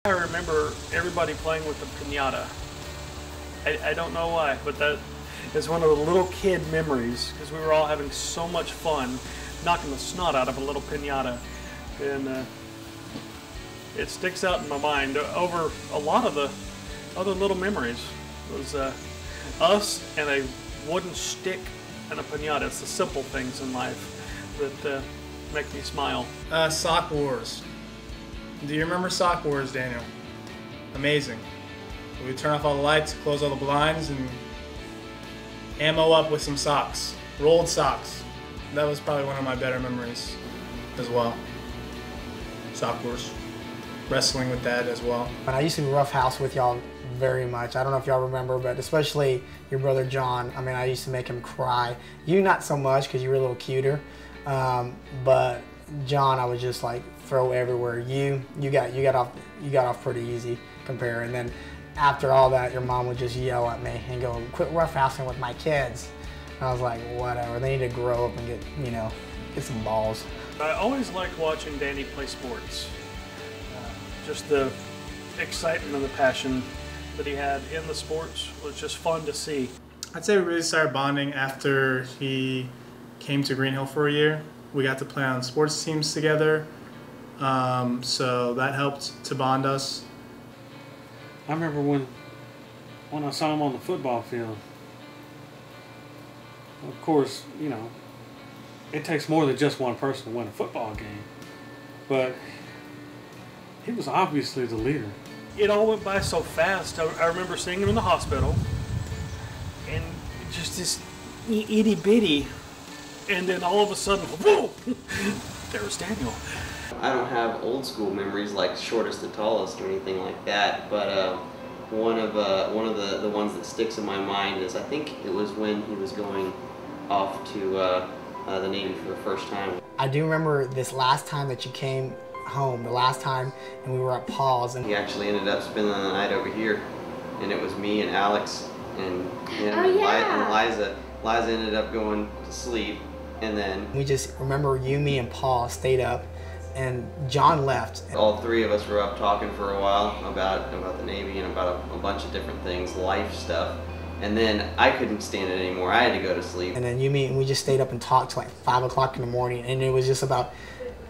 I remember everybody playing with the piñata. I don't know why, but that is one of the little kid memories, because we were all having so much fun knocking the snot out of a little piñata. And it sticks out in my mind over a lot of the other little memories. It was us and a wooden stick and a piñata. It's the simple things in life that make me smile. Sock Wars. Do you remember Sock Wars, Daniel? Amazing. We would turn off all the lights, close all the blinds, and ammo up with some socks. Rolled socks. That was probably one of my better memories as well. Sock Wars. Wrestling with that as well. And I used to roughhouse with y'all very much. I don't know if y'all remember, but especially your brother John. I mean, I used to make him cry. You not so much because you were a little cuter, but John, I would just like throw everywhere. You got off pretty easy compare. And then after all that, your mom would just yell at me and go, "Quit roughhousing with my kids." And I was like, whatever. They need to grow up and get some balls. I always liked watching Danny play sports. Just the excitement and the passion that he had in the sports was just fun to see. I'd say we really started bonding after he came to Green Hill for a year. We got to play on sports teams together, so that helped to bond us. I remember when I saw him on the football field. Of course, you know, it takes more than just one person to win a football game, but he was obviously the leader. It all went by so fast. I remember seeing him in the hospital, and just this itty bitty, and then all of a sudden, whoa! There was Daniel. I don't have old school memories like shortest to tallest or anything like that, but one of the ones that sticks in my mind is I think it was when he was going off to the Navy for the first time. I do remember this last time that you came home, the last time, and we were at Paul's. And he actually ended up spending the night over here, and it was me and Alex and him and Liza. Liza ended up going to sleep, and then we just remember you, me, and Paul stayed up, and John left. All three of us were up talking for a while about the Navy and about a bunch of different things, life stuff. And then I couldn't stand it anymore. I had to go to sleep. And then you, me, and we just stayed up and talked till like 5 o'clock in the morning, and it was just about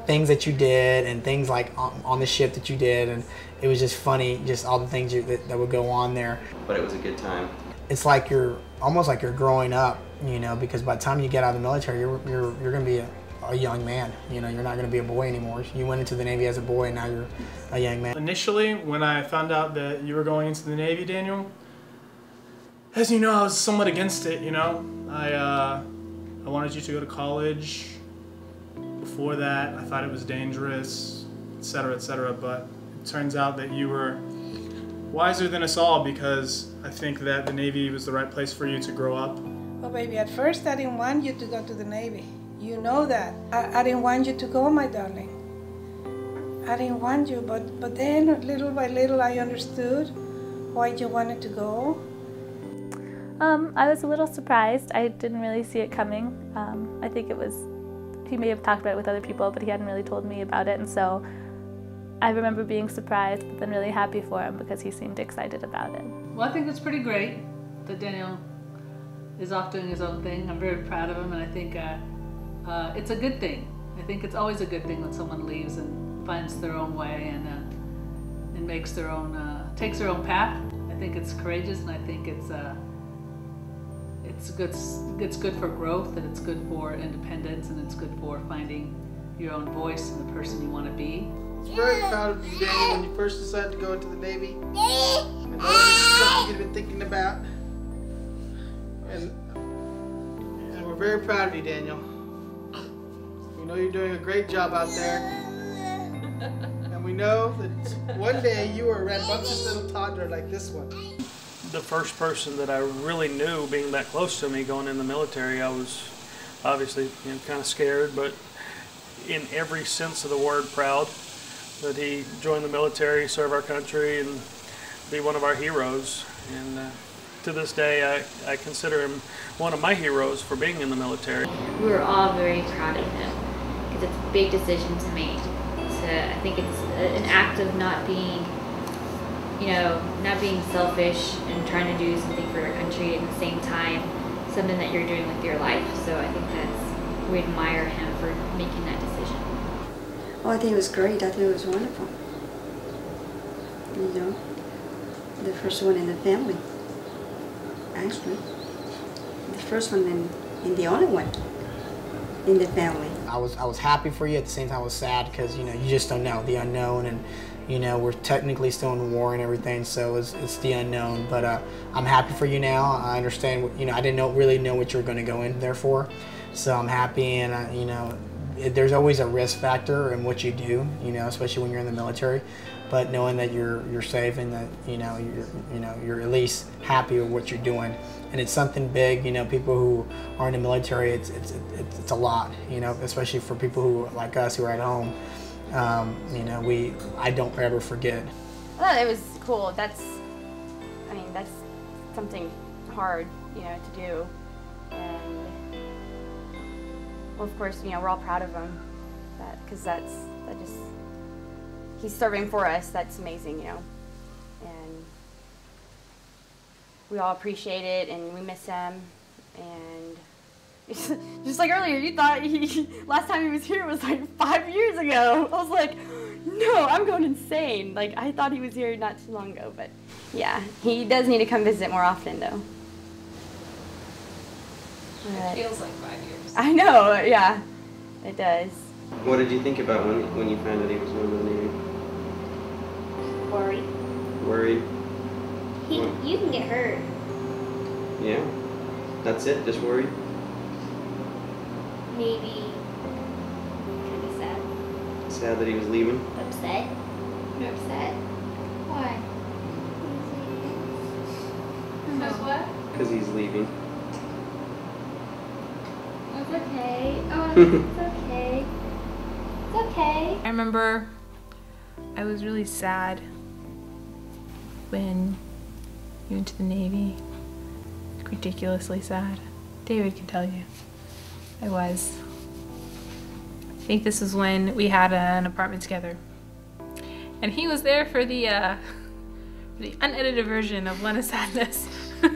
things that you did and things like on the ship that you did, and it was just funny, just all the things that would go on there. But it was a good time. It's like almost like you're growing up, you know, because by the time you get out of the military, you're going to be a young man. You know, you're not going to be a boy anymore. You went into the Navy as a boy, and now you're a young man. Initially, when I found out that you were going into the Navy, Daniel, as you know, I was somewhat against it, you know. I wanted you to go to college. Before that, I thought it was dangerous, etc., but it turns out that you were wiser than us all, because I think that the Navy was the right place for you to grow up. Well, baby, at first I didn't want you to go to the Navy. You know that. I didn't want you to go, my darling. I didn't want you, but then little by little I understood why you wanted to go. I was a little surprised. I didn't really see it coming. I think he may have talked about it with other people, but he hadn't really told me about it, and so I remember being surprised, but then really happy for him because he seemed excited about it. Well, I think it's pretty great that Daniel is off doing his own thing. I'm very proud of him, and I think it's a good thing. I think it's always a good thing when someone leaves and finds their own way and makes their own, takes their own path. I think it's courageous, and I think it's good for growth, and it's good for independence, and it's good for finding your own voice and the person you want to be. I was very proud of you, Daniel, when you first decided to go into the Navy. I know this is something you've been thinking about, and we're very proud of you, Daniel. We know you're doing a great job out there, and we know that one day you were a rambunctious little toddler like this one. The first person that I really knew being that close to me going in the military, I was obviously kind of scared, but in every sense of the word proud that he joined the military, serve our country, and be one of our heroes. And to this day, I consider him one of my heroes for being in the military. We were all very proud of him because it's a big decision to make. So I think it's an act of not being you know, not being selfish and trying to do something for your country at the same time, something that you're doing with your life. So I think we admire him for making that decision. Oh, I think it was great. I think it was wonderful. You know, the first one in the family, actually. The first one and the only one in the family. I was happy for you. At the same time, I was sad because, you know, you just don't know the unknown, and you know, we're technically still in war and everything, so it's the unknown. But I'm happy for you now. I understand. You know, I didn't really know what you were going to go in there for, so I'm happy. And you know, there's always a risk factor in what you do. You know, especially when you're in the military. But knowing that you're safe and that you're at least happy with what you're doing, and it's something big. You know, people who are in the military, it's a lot. You know, especially for people who like us who are at home. You know, I don't ever forget. I thought it was cool. That's something hard, you know, to do. And well, of course, you know, we're all proud of him, because he's serving for us. That's amazing, you know. And we all appreciate it, and we miss him. And just like earlier, you thought last time he was here was like 5 years ago. I was like, no, I'm going insane. Like, I thought he was here not too long ago, but yeah, he does need to come visit more often, though. It feels like 5 years. I know, yeah, it does. What did you think about when you found out he was going to the Navy? Worried. Worried? You can get hurt. Yeah? That's it? Just worried? Maybe kind of sad. Sad that he was leaving? Upset. You're upset? Why? Because what? Because he's leaving. It's okay. Oh, it's okay. It's okay. I remember I was really sad when you went to the Navy. Ridiculously sad. David can tell you. I was. I think this was when we had an apartment together. And he was there for the unedited version of Lena Sadness. I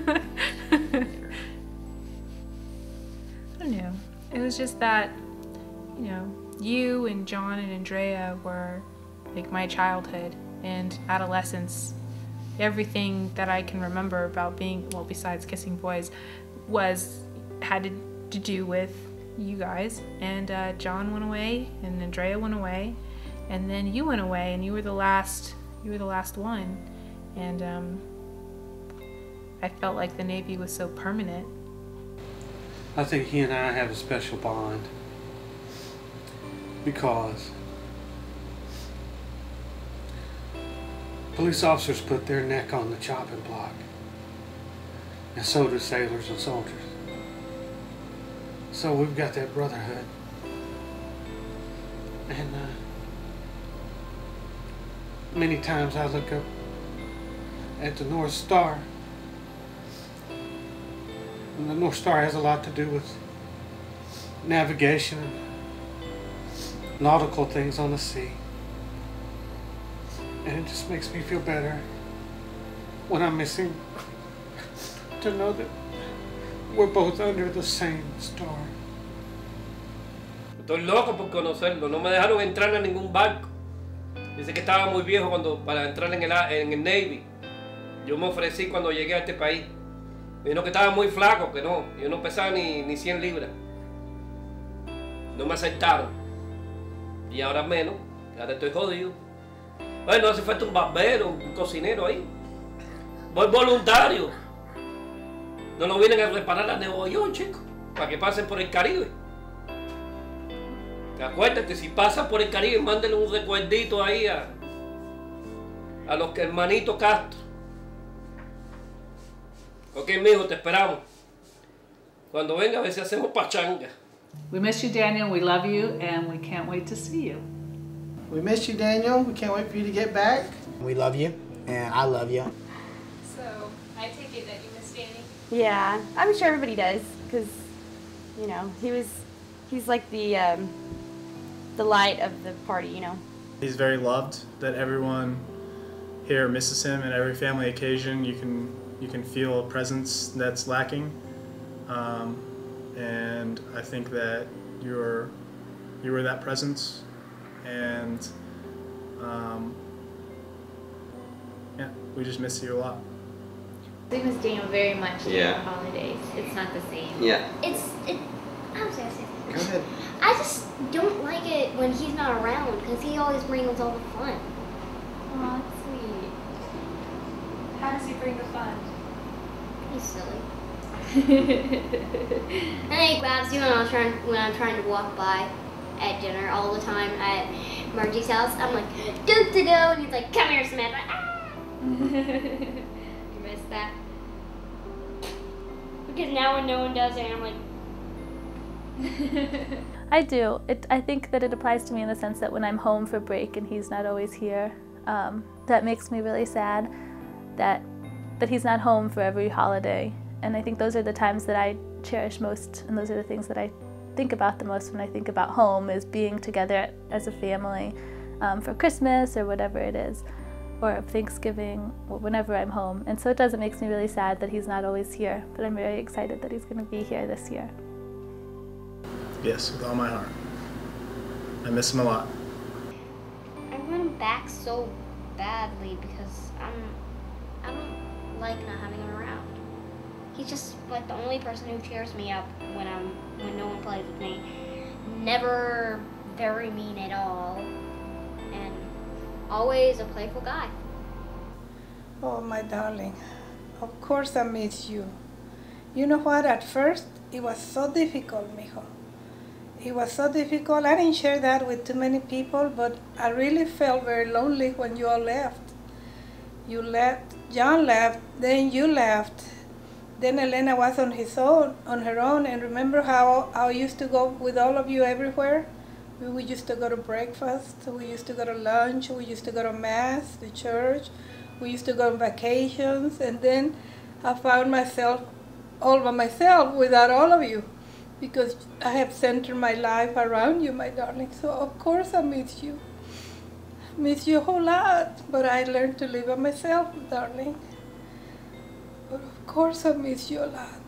don't know. It was just that, you know, you and John and Andrea were like my childhood and adolescence. Everything that I can remember about being, well, besides kissing boys, had to do with you guys. And John went away, and Andrea went away, and then you went away, and you were the last one. And I felt like the Navy was so permanent. I think he and I have a special bond because police officers put their neck on the chopping block, and so do sailors and soldiers. So we've got that brotherhood. And many times I look up at the North Star, and the North Star has a lot to do with navigation and nautical things on the sea. And it just makes me feel better when I'm missing to know that we're both under the same star. Estoy loco por conocerlo. No me dejaron entrar en ningún barco. Dice que estaba muy viejo para entrar en el Navy. Yo me ofrecí cuando llegué a este país. Me dijo que estaba muy flaco, que no. Yo no pesaba ni 100 libras. No me aceptaron. Y ahora menos. Ahora estoy jodido. Bueno, hace falta un barbero, un cocinero ahí. Voy voluntario. No lo vienen a reparar a Nueva York, chicos. Para que pasen por el Caribe. Acuérdate, si pasan por el Caribe, mándenle un recuerdito ahí a los hermanitos Castro. Ok, mijo, te esperamos. Cuando venga, a ver si hacemos pachanga. We miss you, Daniel. We love you, and we can't wait to see you. We miss you, Daniel. We can't wait for you to get back. We love you, and I love you. So, I take it that you miss Danny? Yeah, I'm sure everybody does, because, you know, he's like the light of the party, you know. He's very loved, that everyone here misses him, and every family occasion you can feel a presence that's lacking. And I think that you were that presence, and yeah, we just miss you a lot. We miss Daniel very much during Yeah. the holidays. It's not the same. Yeah. I'm sorry. Go ahead. I just don't like it when he's not around because he always brings all the fun. Aw, that's sweet. How does he bring the fun? He's silly. And he grabs you when I'm trying to walk by at dinner all the time at Margie's house. I'm like, go to go, and he's like, come here, Samantha. Ah! You miss that? Because now when no one does it, I'm like, I do. I think that it applies to me in the sense that when I'm home for break and he's not always here, that makes me really sad that he's not home for every holiday. And I think those are the times that I cherish most, and those are the things that I think about the most when I think about home, is being together as a family for Christmas or whatever it is, or Thanksgiving, or whenever I'm home. And so it does, it makes me really sad that he's not always here, but I'm very excited that he's going to be here this year. Yes, with all my heart. I miss him a lot. I want him back so badly because I don't like not having him around. He's just like the only person who cheers me up when no one plays with me. Never very mean at all, and always a playful guy. Oh, my darling, of course I miss you. You know what, at first it was so difficult, mijo. It was so difficult. I didn't share that with too many people, but I really felt very lonely when you all left. You left, John left, then you left. Then Elena was on her own, and remember how I used to go with all of you everywhere? We used to go to breakfast, we used to go to lunch, we used to go to mass, to church, we used to go on vacations, and then I found myself all by myself without all of you, because I have centered my life around you, my darling. So of course I miss you. I miss you a whole lot, but I learned to live by myself, darling. But of course I miss you a lot.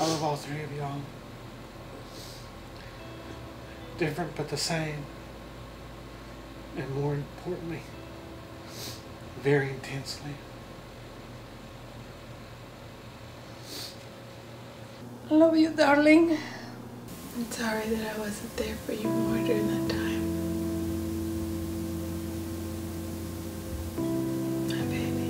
I love all three of y'all. Different but the same. And more importantly, very intensely. I love you, darling. I'm sorry that I wasn't there for you more during that time. My baby.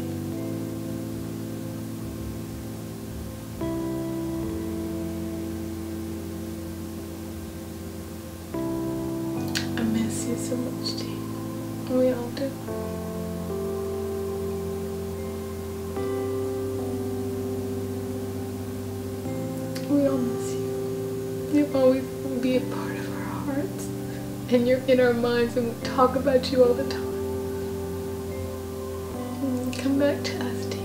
I miss you so much, T. We all do. We all miss you. You'll always be a part of our hearts, and you're in our minds, and we talk about you all the time. Come back to us, T.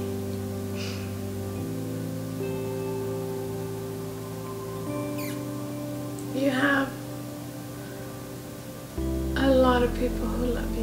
You have a lot of people who love